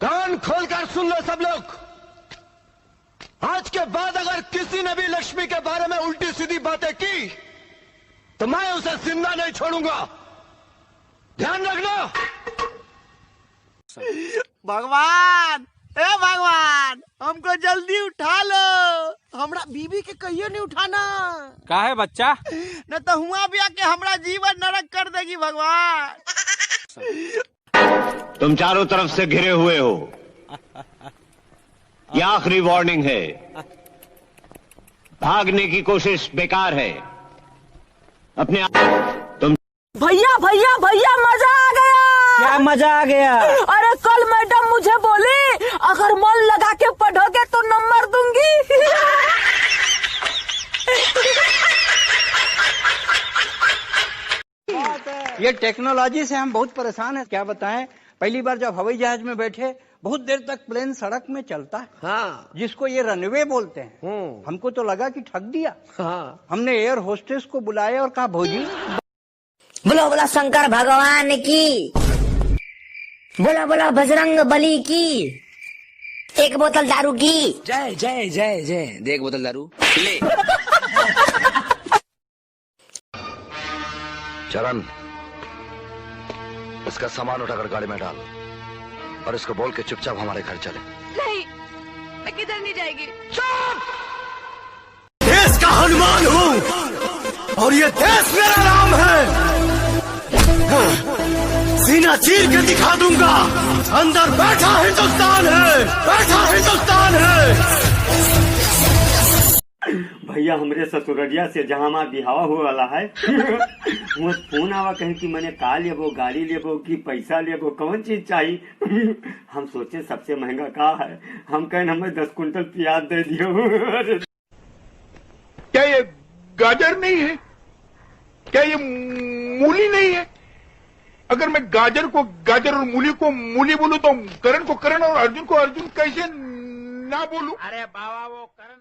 कान खोलकर सुन लो सब लोग। आज के बाद अगर किसी ने भी लक्ष्मी के बारे में उल्टी सीधी बातें की तो मैं उसे जिंदा नहीं छोड़ूंगा, ध्यान रखना। भगवान, ए भगवान, हमको जल्दी उठा लो। हमरा बीबी के कहियो नहीं उठाना। का है बच्चा? न तो हुआ भी आके हमरा जीवन नरक कर देगी भगवान। तुम चारों तरफ से घिरे हुए हो, यह आखिरी वार्निंग है। भागने की कोशिश बेकार है। अपने तुम भैया भैया भैया मजा आ गया। क्या मजा आ गया? अरे कल मैडम मुझे बोली अगर मन लगा के पढ़ोगे तो नंबर दूंगी। ये टेक्नोलॉजी से हम बहुत परेशान हैं। क्या बताएं, पहली बार जब हवाई जहाज में बैठे बहुत देर तक प्लेन सड़क में चलता है। हाँ जिसको ये रनवे बोलते हैं। हमको तो लगा कि ठग दिया। हाँ। हमने एयर होस्टेस को बुलाया और कहा भौजी बोलो बोलो शंकर भगवान की, बोलो बोलो बजरंग बली की, एक बोतल दारू की। जय जय जय जय, दे एक बोतल दारू ले। चरण, इसका सामान उठाकर गाड़ी में डाल और इसको बोल के चुपचाप हमारे घर चले। नहीं, मैं किधर नहीं जाएगी। देश का हनुमान हूँ और ये देश मेरा नाम है। सीना चीर के दिखा दूंगा, अंदर बैठा हिंदुस्तान है, बैठा हिंदुस्तान है। भैया हमरे ससुररिया से जहाँ माँ बिहावा हो वाला है। वो फोन आवा कहे कि मैंने कार लेबो, गाड़ी लेबो कि पैसा लेबो, कौन चीज चाहिए। हम सोचे सबसे महंगा का है। हम कहें हमें 10 कुंटल प्याज दे दियो। क्या ये गाजर नहीं है? क्या ये मूली नहीं है? अगर मैं गाजर को गाजर और मूली को मूली बोलूं तो करण को करण और अर्जुन को अर्जुन कैसे ना बोलूं? अरे बाबा वो करण